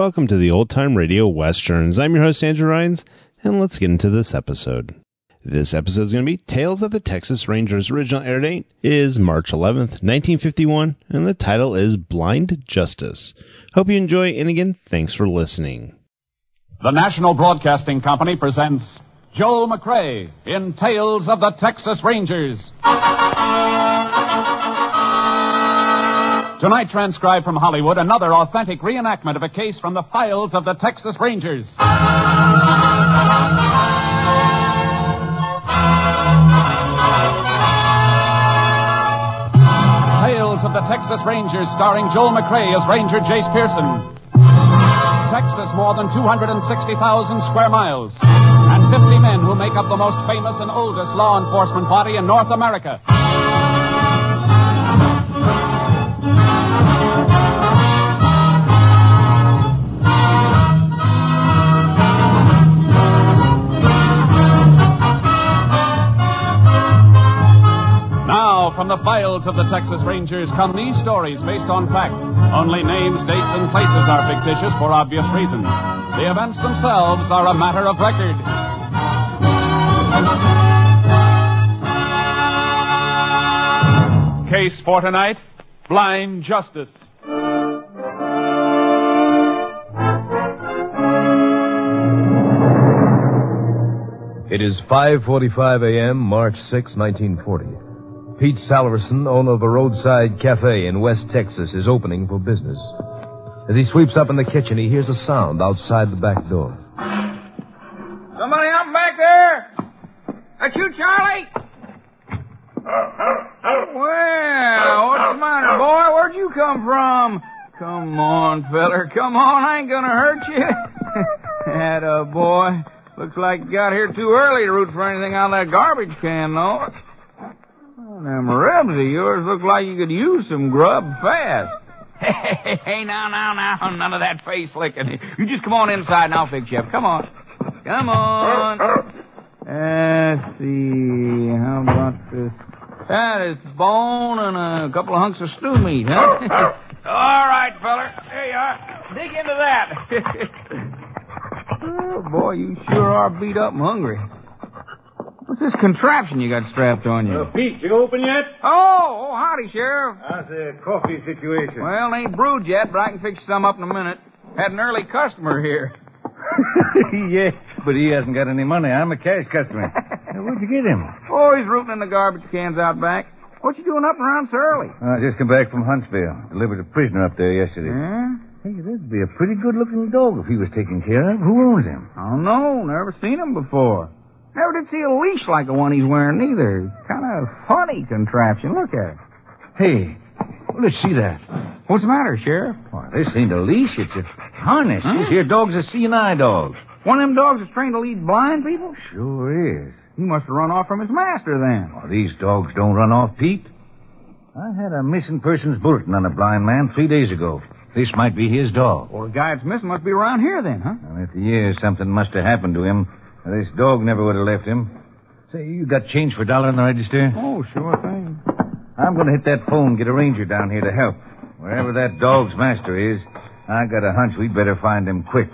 welcome to the Old Time Radio Westerns. I'm your host, Andrew Rhynes, and let's get into this episode. This episode is going to be Tales of the Texas Rangers. Original air date is March 11th, 1951, and the title is Blind Justice. Hope you enjoy, and again, thanks for listening. The National Broadcasting Company presents Joel McCrea in Tales of the Texas Rangers. Tonight, transcribed from Hollywood, another authentic reenactment of a case from the files of the Texas Rangers. Tales of the Texas Rangers, starring Joel McCrea as Ranger Jayce Pearson. Texas, more than 260,000 square miles, and 50 men who make up the most famous and oldest law enforcement body in North America. From the files of the Texas Rangers come these stories based on fact. Only names, dates, and places are fictitious for obvious reasons. The events themselves are a matter of record. Case for tonight, Blind Justice. It is 5:45 a.m., March 6, 1940. Pete Salverson, owner of a roadside cafe in West Texas, is opening for business. As he sweeps up in the kitchen, he hears a sound outside the back door. Somebody out back there? That you, Charlie? Well, what's the matter, boy? Where'd you come from? Come on, feller. Come on. I ain't gonna hurt you. Atta boy. Looks like you got here too early to root for anything out of that garbage can, though. Them ribs of yours look like you could use some grub fast. Hey, now, none of that face licking. You just come on inside and I'll fix you up. Come on. Let's see, how about this? That is bone and a couple of hunks of stew meat, huh? All right, feller. There you are. Dig into that. Oh, boy, you sure are beat up and hungry. What's this contraption you got strapped on you? Pete, you open yet? Oh, howdy, Sheriff. How's the coffee situation? Well, it ain't brewed yet, but I can fix you some up in a minute. Had an early customer here. Yeah, but he hasn't got any money. I'm a cash customer. Where'd you get him? Oh, he's rooting in the garbage cans out back. What you doing up and around so early? I just come back from Huntsville. Delivered a prisoner up there yesterday. Yeah? Hey, that'd be a pretty good-looking dog if he was taken care of. Who owns him? I don't know. Never seen him before. Never did see a leash like the one he's wearing, either. Kind of funny contraption. Look at it. Hey, let's see that. What's the matter, Sheriff? Why, this ain't a leash. It's a harness. Huh? This here dog's a C&I dog. One of them dogs is trained to lead blind people? Sure is. He must have run off from his master, then. Oh, these dogs don't run off, Pete. I had a missing persons bulletin on a blind man 3 days ago. This might be his dog. Well, the guy that's missing must be around here, then, huh? Well, if he is, something must have happened to him. This dog never would have left him. Say, you got change for $1 in the register? Oh, sure thing. I'm going to hit that phone and get a ranger down here to help. Wherever that dog's master is, I got a hunch we'd better find him quick.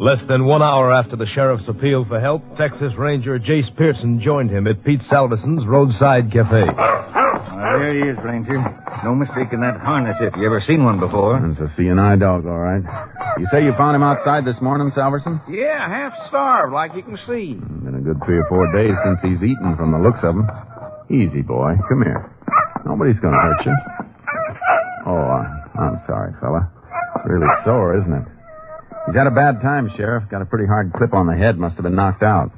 Less than 1 hour after the sheriff's appeal for help, Texas Ranger Jayce Pearson joined him at Pete Salverson's roadside cafe. There he is, Ranger. No mistaking that harness if you ever seen one before. It's a C&I dog, all right. You say you found him outside this morning, Salverson? Yeah, half starved, like you can see. Been a good 3 or 4 days since he's eaten from the looks of him. Easy, boy. Come here. Nobody's going to hurt you. Oh, I'm sorry, fella. It's really sore, isn't it? He's had a bad time, Sheriff. Got a pretty hard clip on the head. Must have been knocked out.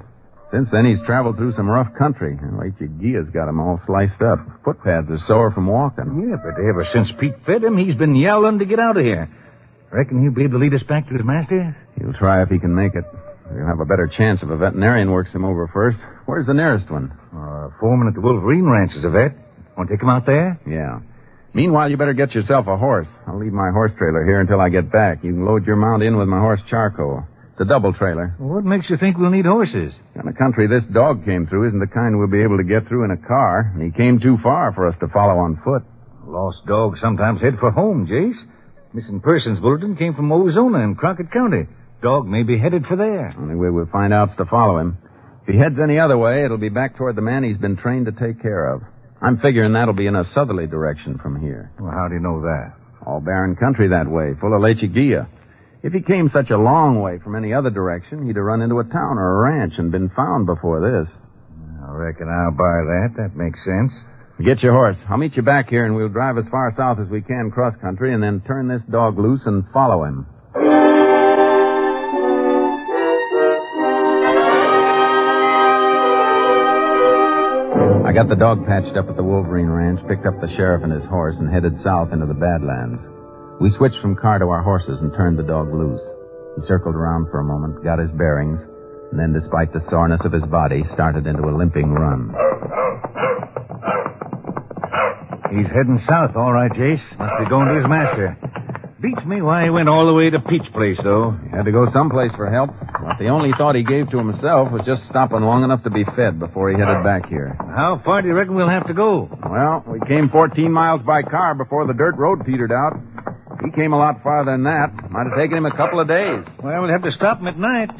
Since then, he's traveled through some rough country. H.E.G.'s got him all sliced up. Footpads are sore from walking. Yeah, but ever since Pete fed him, he's been yelling to get out of here. Reckon he'll be able to lead us back to his master? He'll try if he can make it. He'll have a better chance if a veterinarian works him over first. Where's the nearest one? Foreman at the Wolverine Ranch is a vet. Want to take him out there? Yeah. Meanwhile, you better get yourself a horse. I'll leave my horse trailer here until I get back. You can load your mount in with my horse charcoal. It's a double trailer. What makes you think we'll need horses? And the country this dog came through isn't the kind we'll be able to get through in a car. And he came too far for us to follow on foot. Lost dogs sometimes head for home, Jayce. Missing persons bulletin came from Ozona in Crockett County. Dog may be headed for there. Only way we'll find out's to follow him. If he heads any other way, it'll be back toward the man he's been trained to take care of. I'm figuring that'll be in a southerly direction from here. Well, how do you know that? All barren country that way, full of lechuguilla. If he came such a long way from any other direction, he'd have run into a town or a ranch and been found before this. I reckon I'll buy that. That makes sense. Get your horse. I'll meet you back here, and we'll drive as far south as we can cross-country and then turn this dog loose and follow him. I got the dog patched up at the Wolverine Ranch, picked up the sheriff and his horse, and headed south into the Badlands. We switched from car to our horses and turned the dog loose. He circled around for a moment, got his bearings, and then, despite the soreness of his body, started into a limping run. He's heading south, all right, Jayce. Must be going to his master. Beats me why he went all the way to Peach Place, though. He had to go someplace for help. But the only thought he gave to himself was just stopping long enough to be fed before he headed back here. How far do you reckon we'll have to go? Well, we came 14 miles by car before the dirt road petered out. He came a lot farther than that. Might have taken him a couple of days. Well, we'll have to stop him at night.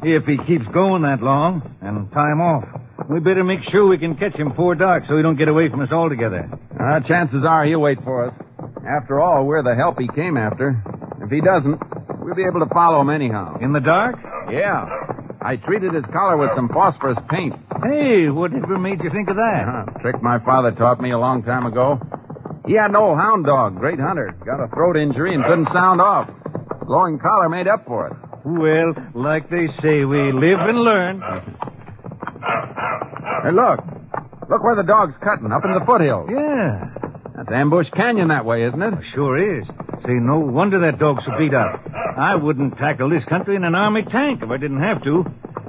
If he keeps going that long, and time off. We better make sure we can catch him before dark so he don't get away from us altogether. Chances are he'll wait for us. After all, we're the help he came after. If he doesn't, we'll be able to follow him anyhow. In the dark? Yeah. I treated his collar with some phosphorus paint. Hey, whatever made you think of that? Trick my father taught me a long time ago. He had an old hound dog, great hunter. Got a throat injury and couldn't sound off. Glowing collar made up for it. Well, like they say, we live and learn. Hey, look. Look where the dog's cutting, up in the foothills. Yeah. That's Ambush Canyon that way, isn't it? Sure is. Say, no wonder that dog's so beat up. I wouldn't tackle this country in an army tank if I didn't have to.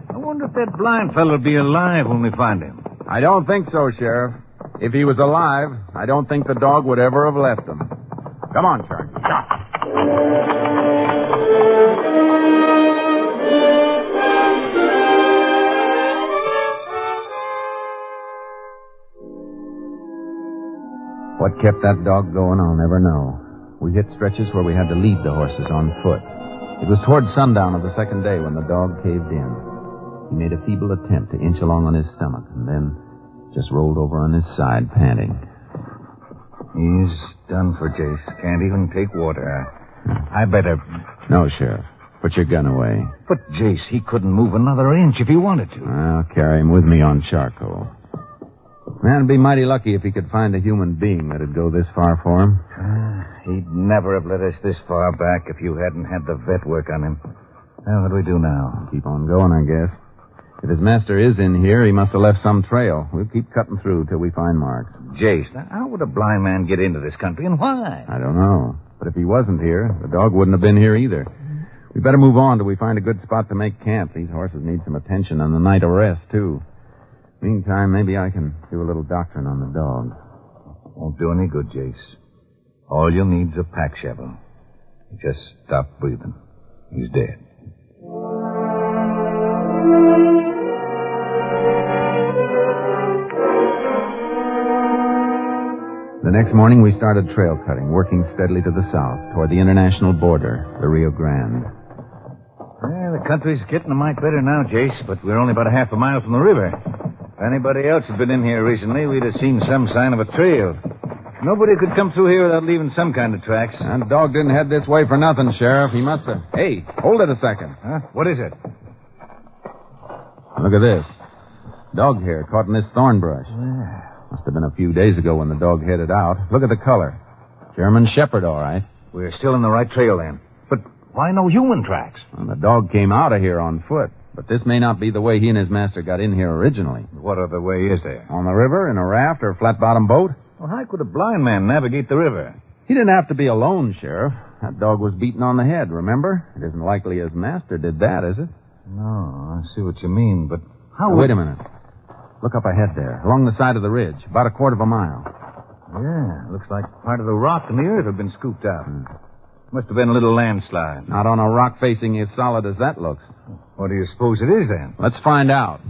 I wonder if that blind fella'll be alive when we find him. I don't think so, Sheriff. If he was alive, I don't think the dog would ever have left him. Come on, Sharky. What kept that dog going, I'll never know. We hit stretches where we had to lead the horses on foot. It was toward sundown of the second day when the dog caved in. He made a feeble attempt to inch along on his stomach and then just rolled over on his side, panting. He's done for, Jayce. Can't even take water. I better... No, Sheriff. Put your gun away. But, Jayce, he couldn't move another inch if he wanted to. I'll carry him with me on charcoal. Man'd be mighty lucky if he could find a human being that'd go this far for him. He'd never have led us this far back if you hadn't had the vet work on him. Well, what do we do now? Keep on going, I guess. If his master is in here, he must have left some trail. We'll keep cutting through till we find marks. Jayce, now, how would a blind man get into this country and why? I don't know. But if he wasn't here, the dog wouldn't have been here either. We better move on till we find a good spot to make camp. These horses need some attention and a night of rest, too. Meantime, maybe I can do a little doctoring on the dog. Won't do any good, Jayce. All you'll need's a pack shovel. He just stopped breathing. He's dead. The next morning, we started trail cutting, working steadily to the south, toward the international border, the Rio Grande. Well, the country's getting a mite better now, Jayce, but we're only about a half a mile from the river. If anybody else had been in here recently, we'd have seen some sign of a trail. Nobody could come through here without leaving some kind of tracks. That dog didn't head this way for nothing, Sheriff. He must have... Hey, hold it a second. Huh? What is it? Look at this. Dog hair caught in this thorn brush. Yeah. Must have been a few days ago when the dog headed out. Look at the color. German Shepherd, all right. We're still in the right trail, then. But why no human tracks? Well, the dog came out of here on foot. But this may not be the way he and his master got in here originally. What other way is there? On the river, in a raft, or a flat-bottom boat? Well, how could a blind man navigate the river? He didn't have to be alone, Sheriff. That dog was beaten on the head, remember? It isn't likely his master did that, is it? No, I see what you mean, but how... Wait a minute. Look up ahead there, along the side of the ridge, about a quarter of a mile. Yeah, looks like part of the rock and the earth have been scooped out. Must have been a little landslide. Not on a rock facing as solid as that looks. What do you suppose it is, then? Let's find out.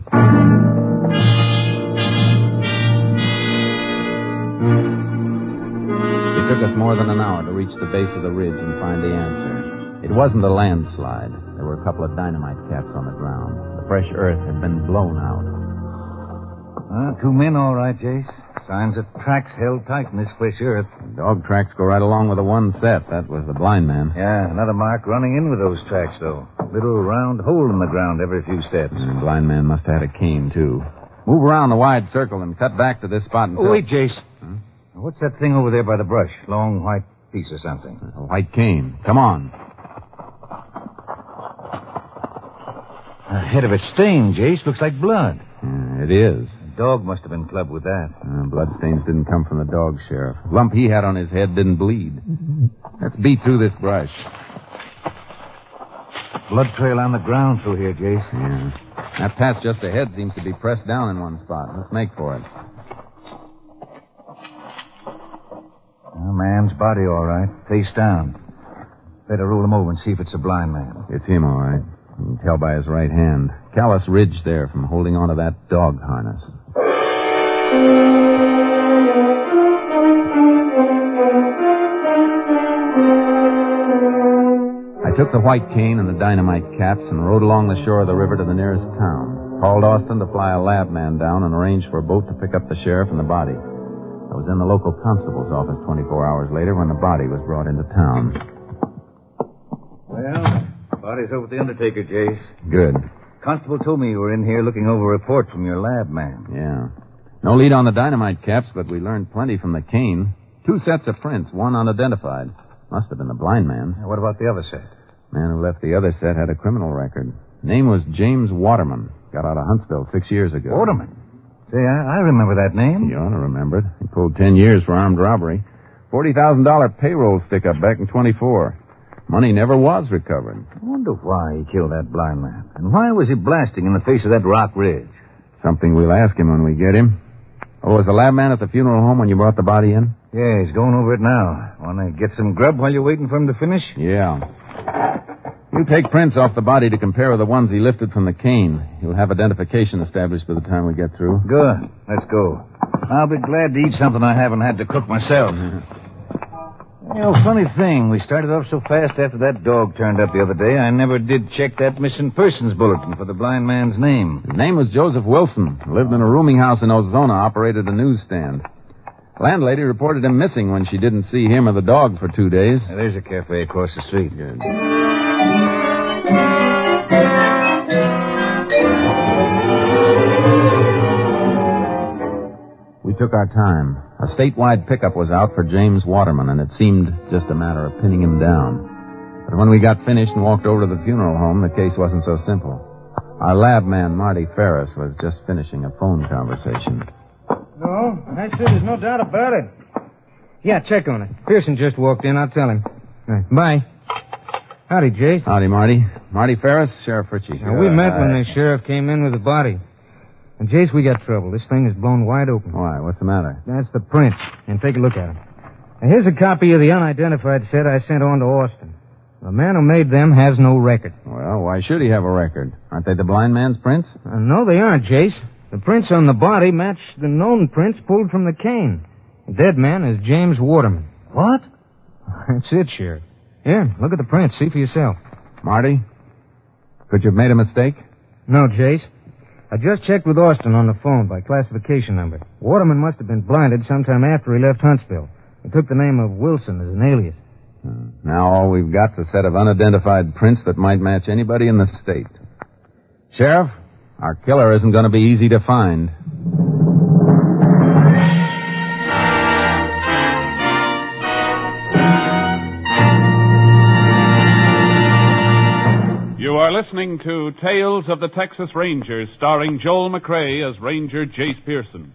It took us more than an hour to reach the base of the ridge and find the answer. It wasn't a landslide. There were a couple of dynamite caps on the ground. The fresh earth had been blown out. 2 men, all right, Jayce. Signs of tracks held tight in this fresh earth. Dog tracks go right along with the one set. That was the blind man. Yeah, another mark running in with those tracks, though. Little round hole in the ground every few steps. The blind man must have had a cane, too. Move around the wide circle and cut back to this spot and... Oh, wait, Jayce. What's that thing over there by the brush? Long white piece or something. A white cane. Come on. The head of it's stained, Jayce. Looks like blood. It is. The dog must have been clubbed with that. Bloodstains didn't come from the dog, Sheriff. The lump he had on his head didn't bleed. Let's beat through this brush. Blood trail on the ground through here, Jayce. Yeah. That patch just ahead seems to be pressed down in one spot. Let's make for it. A man's body, all right. Face down. Better roll him over and see if it's a blind man. It's him, all right. You can tell by his right hand. Callous ridge there from holding onto that dog harness. I took the white cane and the dynamite caps and rode along the shore of the river to the nearest town. Called Austin to fly a lab man down and arranged for a boat to pick up the sheriff and the body. I was in the local constable's office 24 hours later when the body was brought into town. Well, body's over at the undertaker, Jayce. Good. Constable told me you were in here looking over a report from your lab man. Yeah. No lead on the dynamite caps, but we learned plenty from the cane. 2 sets of prints, one unidentified. Must have been the blind man's. Now, what about the other set? Man who left the other set had a criminal record. Name was James Waterman. Got out of Huntsville 6 years ago. Waterman? Say, I remember that name. You ought to remember it. He pulled 10 years for armed robbery. $40,000 payroll stick-up back in 24. Money never was recovered. I wonder why he killed that blind man. And why was he blasting in the face of that rock ridge? Something we'll ask him when we get him. Oh, was the lab man at the funeral home when you brought the body in? Yeah, he's going over it now. Want to get some grub while you're waiting for him to finish? Yeah. You take prints off the body to compare with the ones he lifted from the cane. You'll have identification established by the time we get through. Good. Let's go. I'll be glad to eat something I haven't had to cook myself. You know, funny thing. We started off so fast after that dog turned up the other day, I never did check that missing persons bulletin for the blind man's name. His name was Joseph Wilson. Lived in a rooming house in Ozona, operated a newsstand. Landlady reported him missing when she didn't see him or the dog for 2 days. Now, there's a cafe across the street. Good. We took our time. A statewide pickup was out for James Waterman, and it seemed just a matter of pinning him down. But when we got finished and walked over to the funeral home, the case wasn't so simple. Our lab man, Marty Ferris, was just finishing a phone conversation. No, I said there's no doubt about it. Yeah, check on it. Pearson just walked in. I'll tell him. Bye. Howdy, Jayce. Howdy, Marty. Marty Ferris, Sheriff Ritchie. Now, we met when the sheriff came in with the body. And, Jayce, we got trouble. This thing is blown wide open. Why? What's the matter? That's the print. And take a look at them. Now, here's a copy of the unidentified set I sent on to Austin. The man who made them has no record. Well, why should he have a record? Aren't they the blind man's prints? No, they aren't, Jayce. The prints on the body match the known prints pulled from the cane. The dead man is James Waterman. What? That's it, Sheriff. Here, look at the prints. See for yourself. Marty? Could you have made a mistake? No, Jayce. I just checked with Austin on the phone by classification number. Waterman must have been blinded sometime after he left Huntsville. He took the name of Wilson as an alias. Now all we've got's a set of unidentified prints that might match anybody in the state. Sheriff, our killer isn't going to be easy to find. You are listening to Tales of the Texas Rangers, starring Joel McCrea as Ranger Jayce Pearson.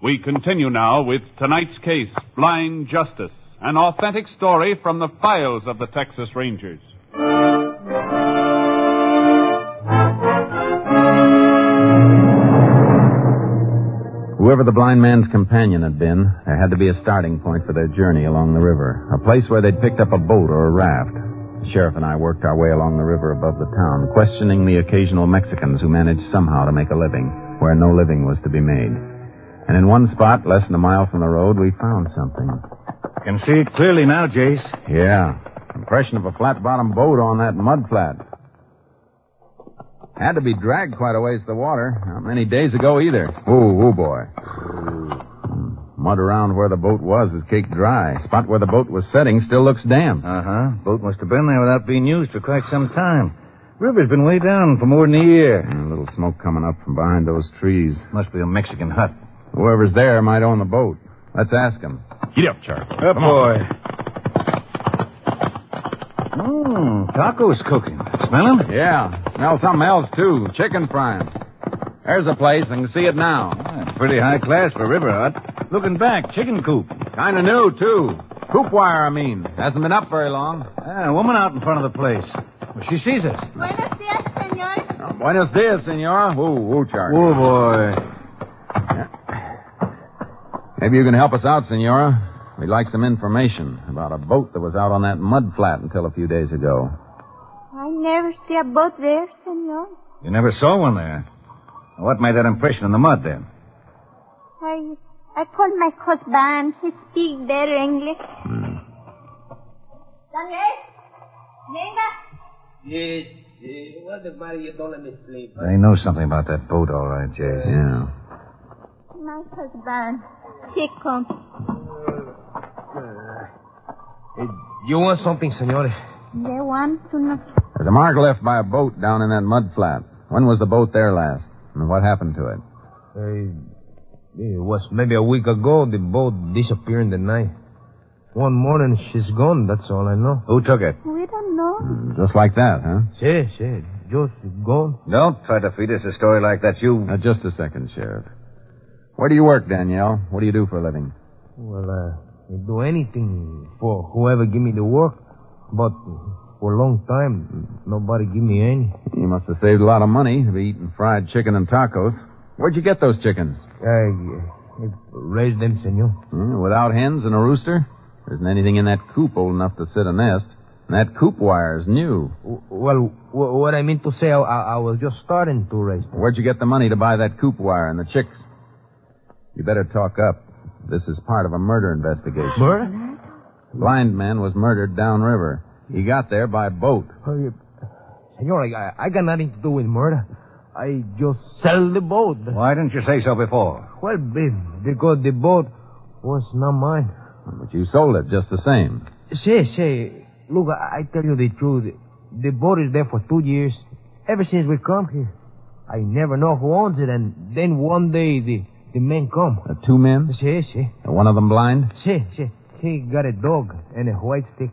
We continue now with tonight's case, Blind Justice, an authentic story from the files of the Texas Rangers. Whoever the blind man's companion had been, there had to be a starting point for their journey along the river, a place where they'd picked up a boat or a raft. The sheriff and I worked our way along the river above the town, questioning the occasional Mexicans who managed somehow to make a living where no living was to be made. And in one spot, less than a mile from the road, we found something. Can see it clearly now, Jayce. Yeah. Impression of a flat-bottomed boat on that mud flat. Had to be dragged quite a ways to the water. Not many days ago either. Ooh, boy. Mud around where the boat was is caked dry. Spot where the boat was setting still looks damp. Uh-huh. Boat must have been there without being used for quite some time. River's been way down for more than a year. A little smoke coming up from behind those trees. Must be a Mexican hut. Whoever's there might own the boat. Let's ask him. Get up, Charlie. Up, boy. Tacos cooking. Smell them? Yeah. Smell something else, too. Chicken frying. There's a place. I can see it now. Pretty high class for a river hut. Looking back, chicken coop. Kind of new, too. Coop wire, I mean. Hasn't been up very long. A woman out in front of the place. Well, she sees us. Buenos dias, señor. Oh, buenos dias, senora. Ooh, Charlie. Oh, boy. Maybe you can help us out, senora. We'd like some information about a boat that was out on that mud flat until a few days ago. I never see a boat there, senor. You never saw one there. What made that impression in the mud, then? I called my husband. He speaks better English. Daniel? Venga? Yes. What the matter? You don't let me sleep. They know something about that boat, all right, Jayce. Yeah. My husband. He come. You want something, senor? They want to know. There's a mark left by a boat down in that mud flat. When was the boat there last? And what happened to it? It was maybe a week ago. The boat disappeared in the night. One morning, she's gone. That's all I know. Who took it? We don't know. Just like that, huh? Sí, just gone. Don't try to feed us a story like that. Just a second, Sheriff. Where do you work, Danielle? What do you do for a living? Well, I do anything for whoever give me the work. But for a long time, nobody give me any. You must have saved a lot of money to be eating fried chicken and tacos. Where'd you get those chickens? I raised them, senor. Without hens and a rooster? There isn't anything in that coop old enough to sit a nest. And that coop wire is new. Well, what I mean to say, I was just starting to raise them. Where'd you get the money to buy that coop wire and the chicks? You better talk up. This is part of a murder investigation. Murder? Blind man was murdered downriver. He got there by boat. Senor, I got nothing to do with murder. I just sell the boat. Why didn't you say so before? Well, because the boat was not mine. But you sold it just the same. Say, look, I tell you the truth. The boat is there for 2 years. Ever since we come here. I never know who owns it, and then one day the men come. 2 men? Sí. One of them blind? Sí. He got a dog and a white stick.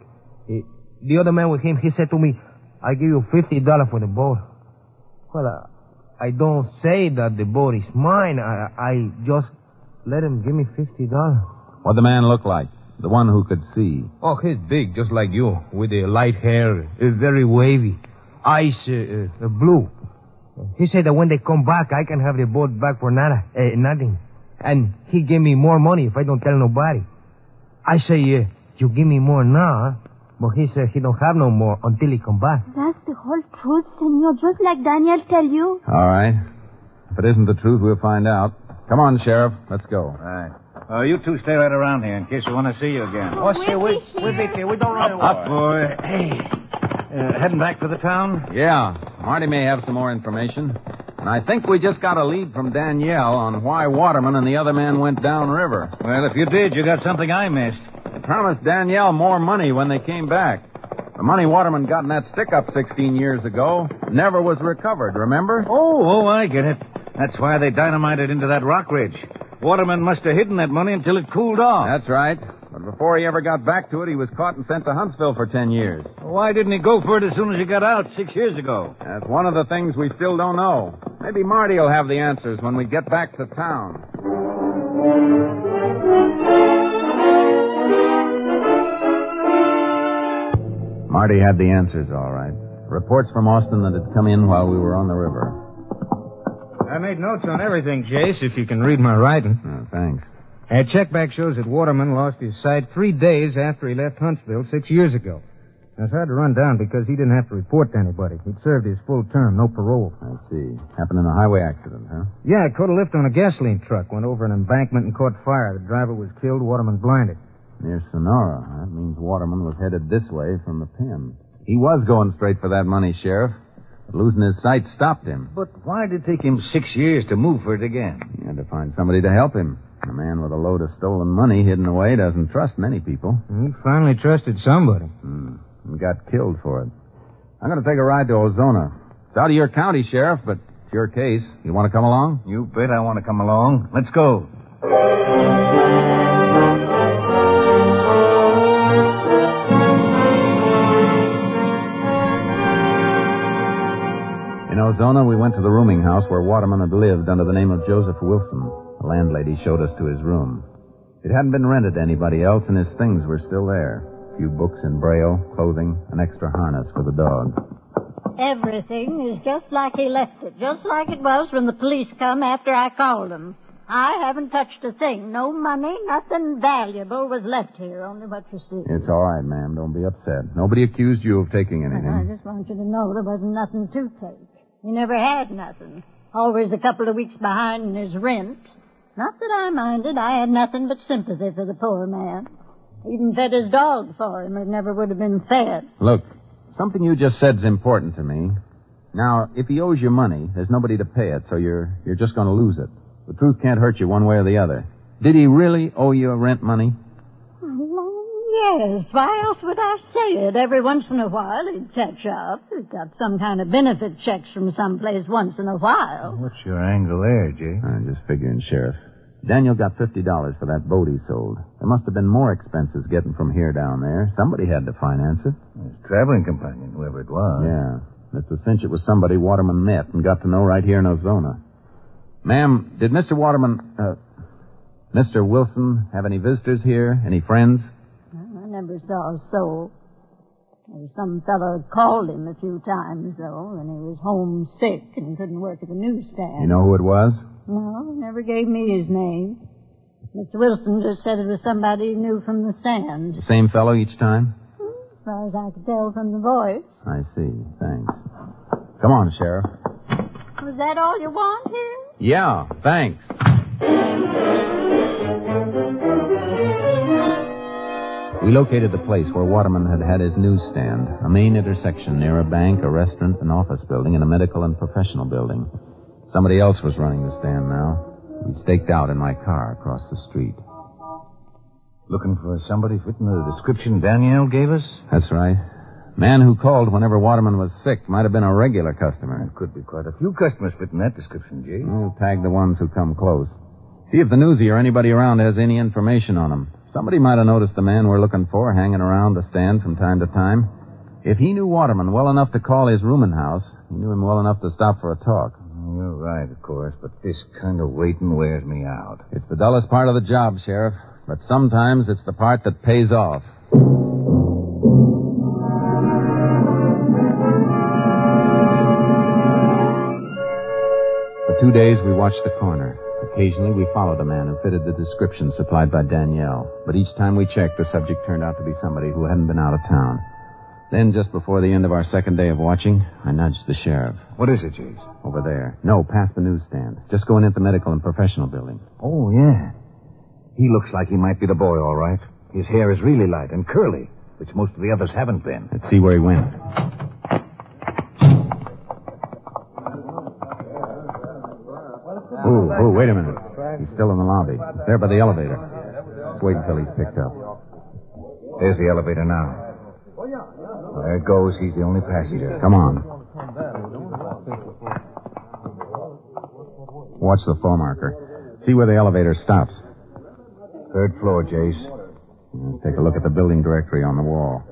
The other man with him, he said to me, I give you $50 for the boat. Well, I don't say that the boat is mine. I just let him give me $50. What'd the man look like? The one who could see? Oh, he's big, just like you, with the light hair, very wavy. Eyes blue. He said that when they come back, I can have the boat back for nothing. And he gave me more money if I don't tell nobody. I say, you give me more now, huh? But he said he don't have no more until he come back. That's the whole truth, senor, just like Daniel tell you. All right. If it isn't the truth, we'll find out. Come on, Sheriff. Let's go. Right. You two stay right around here in case we want to see you again. Oh, stay wait. We'll be here. We don't run away. Up, boy. Hey. Heading back to the town? Yeah. Marty may have some more information. And I think we just got a lead from Danielle on why Waterman and the other man went downriver. Well, if you did, you got something I missed. They promised Danielle more money when they came back. The money Waterman got in that stick-up 16 years ago never was recovered, remember? Oh, I get it. That's why they dynamited into that rock ridge. Waterman must have hidden that money until it cooled off. That's right. But before he ever got back to it, he was caught and sent to Huntsville for 10 years. Why didn't he go for it as soon as he got out 6 years ago? That's one of the things we still don't know. Maybe Marty will have the answers when we get back to town. Marty had the answers, all right. Reports from Austin that had come in while we were on the river. made notes on everything, Jayce, if you can read my writing. Oh, thanks. That checkback shows that Waterman lost his sight 3 days after he left Huntsville 6 years ago. Now, it's hard to run down because he didn't have to report to anybody. He'd served his full term, no parole. I see. Happened in a highway accident, huh? Yeah, caught a lift on a gasoline truck, went over an embankment and caught fire. The driver was killed, Waterman blinded. Near Sonora. That means Waterman was headed this way from the pen. He was going straight for that money, Sheriff. But losing his sight stopped him. But why did it take him 6 years to move for it again? He had to find somebody to help him. A man with a load of stolen money hidden away doesn't trust many people. He finally trusted somebody. And got killed for it. I'm going to take a ride to Ozona. It's out of your county, Sheriff, but it's your case. You want to come along? You bet I want to come along. Let's go. In Ozona, we went to the rooming house where Waterman had lived under the name of Joseph Wilson. The landlady showed us to his room. It hadn't been rented to anybody else, and his things were still there. A few books in Braille, clothing, an extra harness for the dog. Everything is just like he left it, just like it was when the police come after I called them. I haven't touched a thing. No money, nothing valuable was left here, only what you see. It's all right, ma'am. Don't be upset. Nobody accused you of taking anything. I just want you to know there wasn't nothing to take. He never had nothing. Always a couple of weeks behind in his rent. Not that I minded. I had nothing but sympathy for the poor man. Even fed his dog for him. It never would have been fed. Look, something you just said's important to me. Now, if he owes you money, there's nobody to pay it, so you're just going to lose it. The truth can't hurt you one way or the other. Did he really owe you rent money? Yes. Why else would I say it? Every once in a while he'd catch up. He'd got some kind of benefit checks from someplace once in a while. What's your angle there, Jay? I'm just figuring, Sheriff. Daniel got $50 for that boat he sold. There must have been more expenses getting from here down there. Somebody had to finance it. His traveling companion, whoever it was. Yeah. It's a cinch it was somebody Waterman met and got to know right here in Ozona. Ma'am, did Mr. Wilson have any visitors here? Any friends? I never saw a soul. There was some fellow called him a few times, though, when he was homesick and couldn't work at the newsstand. You know who it was? No, never gave me his name. Mr. Wilson just said it was somebody he knew from the stand. The same fellow each time? As far as I could tell from the voice. I see. Thanks. Come on, Sheriff. Was that all you want here? Yeah, thanks. We located the place where Waterman had had his newsstand, a main intersection near a bank, a restaurant, an office building, and a medical and professional building. Somebody else was running the stand now. We staked out in my car across the street. Looking for somebody fitting the description Danielle gave us? That's right. Man who called whenever Waterman was sick might have been a regular customer. There could be quite a few customers fitting that description, Jayce. We'll tag the ones who come close. See if the newsie or anybody around has any information on him. Somebody might have noticed the man we're looking for hanging around the stand from time to time. If he knew Waterman well enough to call his rooming house, he knew him well enough to stop for a talk. You're right, of course, but this kind of waiting wears me out. It's the dullest part of the job, Sheriff, but sometimes it's the part that pays off. For 2 days, we watched the corner. Occasionally, we followed a man who fitted the description supplied by Danielle. But each time we checked, the subject turned out to be somebody who hadn't been out of town. Then, just before the end of our second day of watching, I nudged the sheriff. What is it, Jayce? Over there. No, past the newsstand. Just going into the medical and professional building. Oh, yeah. He looks like he might be the boy, all right. His hair is really light and curly, which most of the others haven't been. Let's see where he went. Oh, wait a minute. He's still in the lobby. There by the elevator. Let's wait until he's picked up. There's the elevator now. There it goes. He's the only passenger. Come on. Watch the floor marker. See where the elevator stops. 3rd floor, Jayce. Let's take a look at the building directory on the wall.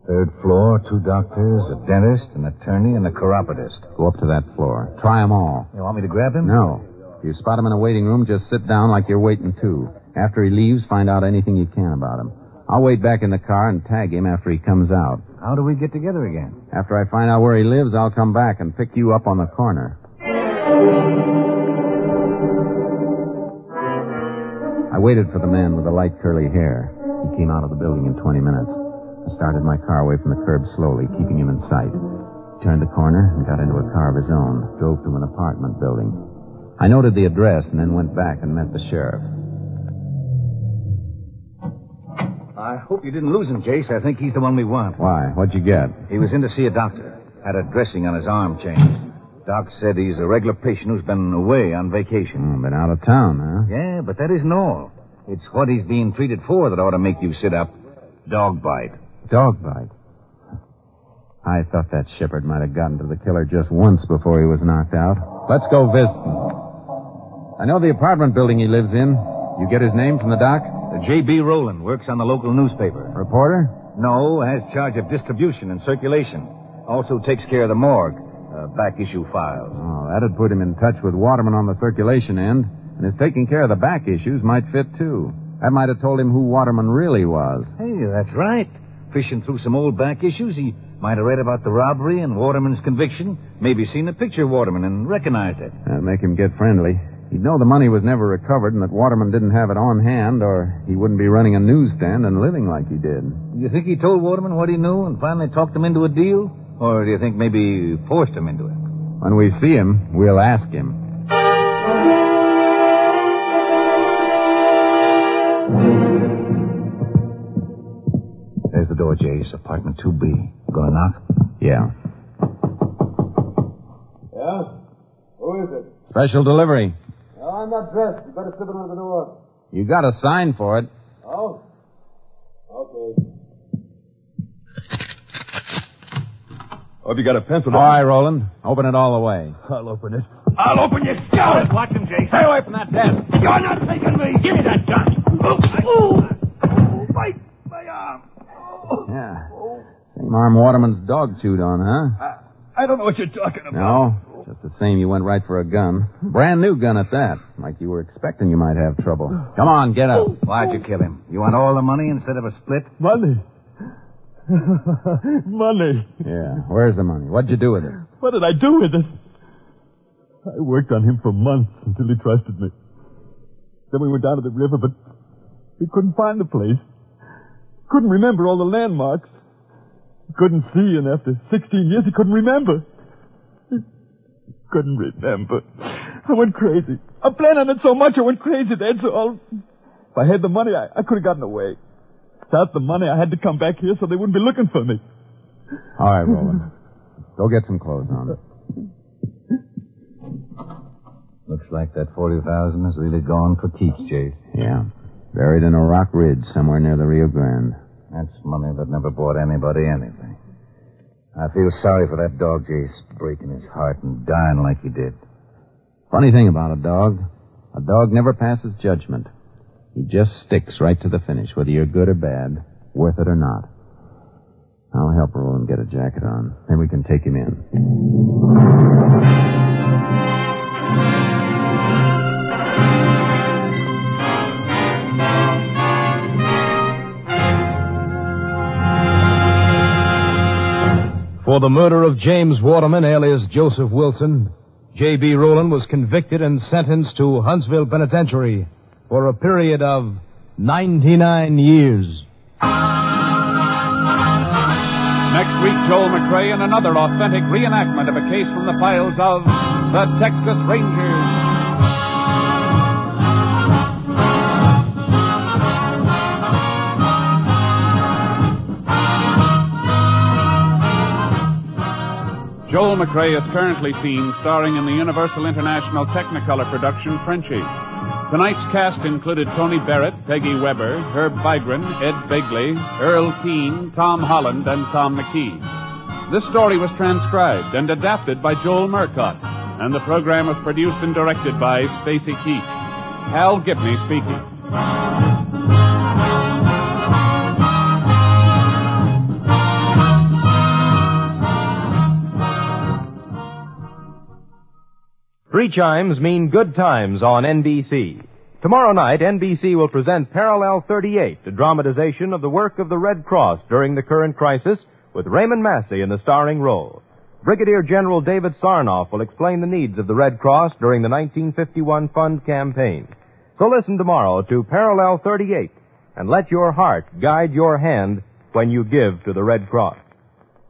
3rd floor, 2 doctors, a dentist, an attorney, and a chiropodist. Go up to that floor. Try them all. You want me to grab him? No. If you spot him in a waiting room, just sit down like you're waiting too. After he leaves, find out anything you can about him. I'll wait back in the car and tag him after he comes out. How do we get together again? After I find out where he lives, I'll come back and pick you up on the corner. I waited for the man with the light curly hair. He came out of the building in 20 minutes. I started my car away from the curb slowly, keeping him in sight. He turned the corner and got into a car of his own, drove to an apartment building. I noted the address and then went back and met the sheriff. I hope you didn't lose him, Jayce. I think he's the one we want. Why? What'd you get? He was in to see a doctor. Had a dressing on his arm changed. Doc said he's a regular patient who's been away on vacation. Been out of town, huh? Yeah, but that isn't all. It's what he's being treated for that ought to make you sit up. Dog bite. Dog bite? I thought that shepherd might have gotten to the killer just once before he was knocked out. Let's go visit him. I know the apartment building he lives in. You get his name from the doc? J.B. Rowland works on the local newspaper. Reporter? No, has charge of distribution and circulation. Also takes care of the morgue, back issue files. Oh, that'd put him in touch with Waterman on the circulation end. And his taking care of the back issues might fit, too. That might have told him who Waterman really was. Hey, that's right. Fishing through some old back issues, he might have read about the robbery and Waterman's conviction. Maybe seen a picture of Waterman and recognized it. That'd make him get friendly. He'd know the money was never recovered and that Waterman didn't have it on hand, or he wouldn't be running a newsstand and living like he did. You think he told Waterman what he knew and finally talked him into a deal? Or do you think maybe forced him into it? When we see him, we'll ask him. There's the door, Jayce. Apartment 2B. Gonna knock? Yeah. Yeah? Who is it? Special delivery. No, I'm not dressed. You better slip it under the door. You got a sign for it. Oh? Okay. Hope you got a pencil. All right, Roland. Open it all the way. I'll open it. I'll open your skull. Watch him, Jayce. Stay away from that desk. You're not taking me. Give me that gun. My arm. Yeah. Same arm Waterman's dog chewed on, huh? I don't know what you're talking about. No. Just the same, you went right for a gun. Brand new gun at that. Like you were expecting you might have trouble. Come on, get up. Why'd you kill him? You want all the money instead of a split? Money. Money. Yeah. Where's the money? What'd you do with it? What did I do with it? I worked on him for months until he trusted me. Then we went down to the river, but we couldn't find the place. Couldn't remember all the landmarks. Couldn't see, and after 16 years, he couldn't remember. He couldn't remember. I went crazy. I planned on it so much, I went crazy, that's all. If I had the money, I could have gotten away. Without the money, I had to come back here so they wouldn't be looking for me. All right, Roland. Go get some clothes on. Looks like that 40,000 is really gone for keeps, Jayce. Yeah. Buried in a rock ridge somewhere near the Rio Grande. That's money that never bought anybody anything. I feel sorry for that dog, Jayce, breaking his heart and dying like he did. Funny thing about a dog never passes judgment. He just sticks right to the finish, whether you're good or bad, worth it or not. I'll help Roland get a jacket on. Then we can take him in. For the murder of James Waterman, alias Joseph Wilson, J.B. Rowland was convicted and sentenced to Huntsville Penitentiary for a period of 99 years. Next week, Joel McCrea in another authentic reenactment of a case from the files of the Texas Rangers. Joel McCrea is currently seen starring in the Universal International Technicolor production Frenchie. Tonight's cast included Tony Barrett, Peggy Webber, Herb Vigran, Ed Begley, Earl Keen, Tom Holland, and Tom McKean. This story was transcribed and adapted by Joel Murcott, and the program was produced and directed by Stacy Keach. Hal Gibney speaking. Three chimes mean good times on NBC. Tomorrow night, NBC will present Parallel 38, a dramatization of the work of the Red Cross during the current crisis, with Raymond Massey in the starring role. Brigadier General David Sarnoff will explain the needs of the Red Cross during the 1951 fund campaign. So listen tomorrow to Parallel 38, and let your heart guide your hand when you give to the Red Cross.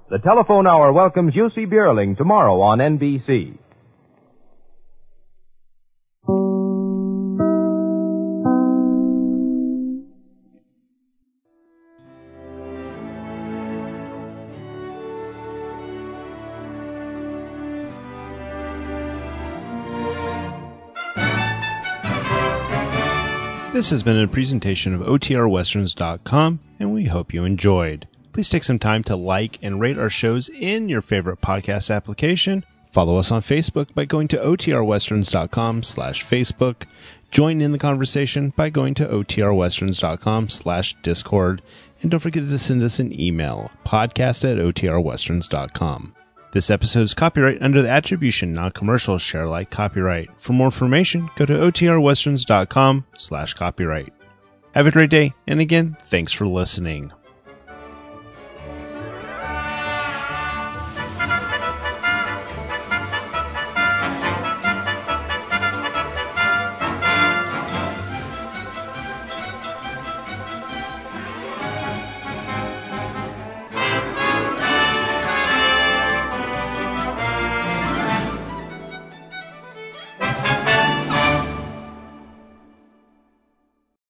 The Telephone Hour welcomes UC Bierling tomorrow on NBC. This has been a presentation of OTRWesterns.com, and we hope you enjoyed. Please take some time to like and rate our shows in your favorite podcast application. Follow us on Facebook by going to OTRWesterns.com/Facebook. Join in the conversation by going to OTRWesterns.com/Discord. And don't forget to send us an email, podcast@OTRWesterns.com. This episode is copyright under the Attribution Non-Commercial Share Alike copyright. For more information, go to OTRWesterns.com/copyright. Have a great day, and again, thanks for listening.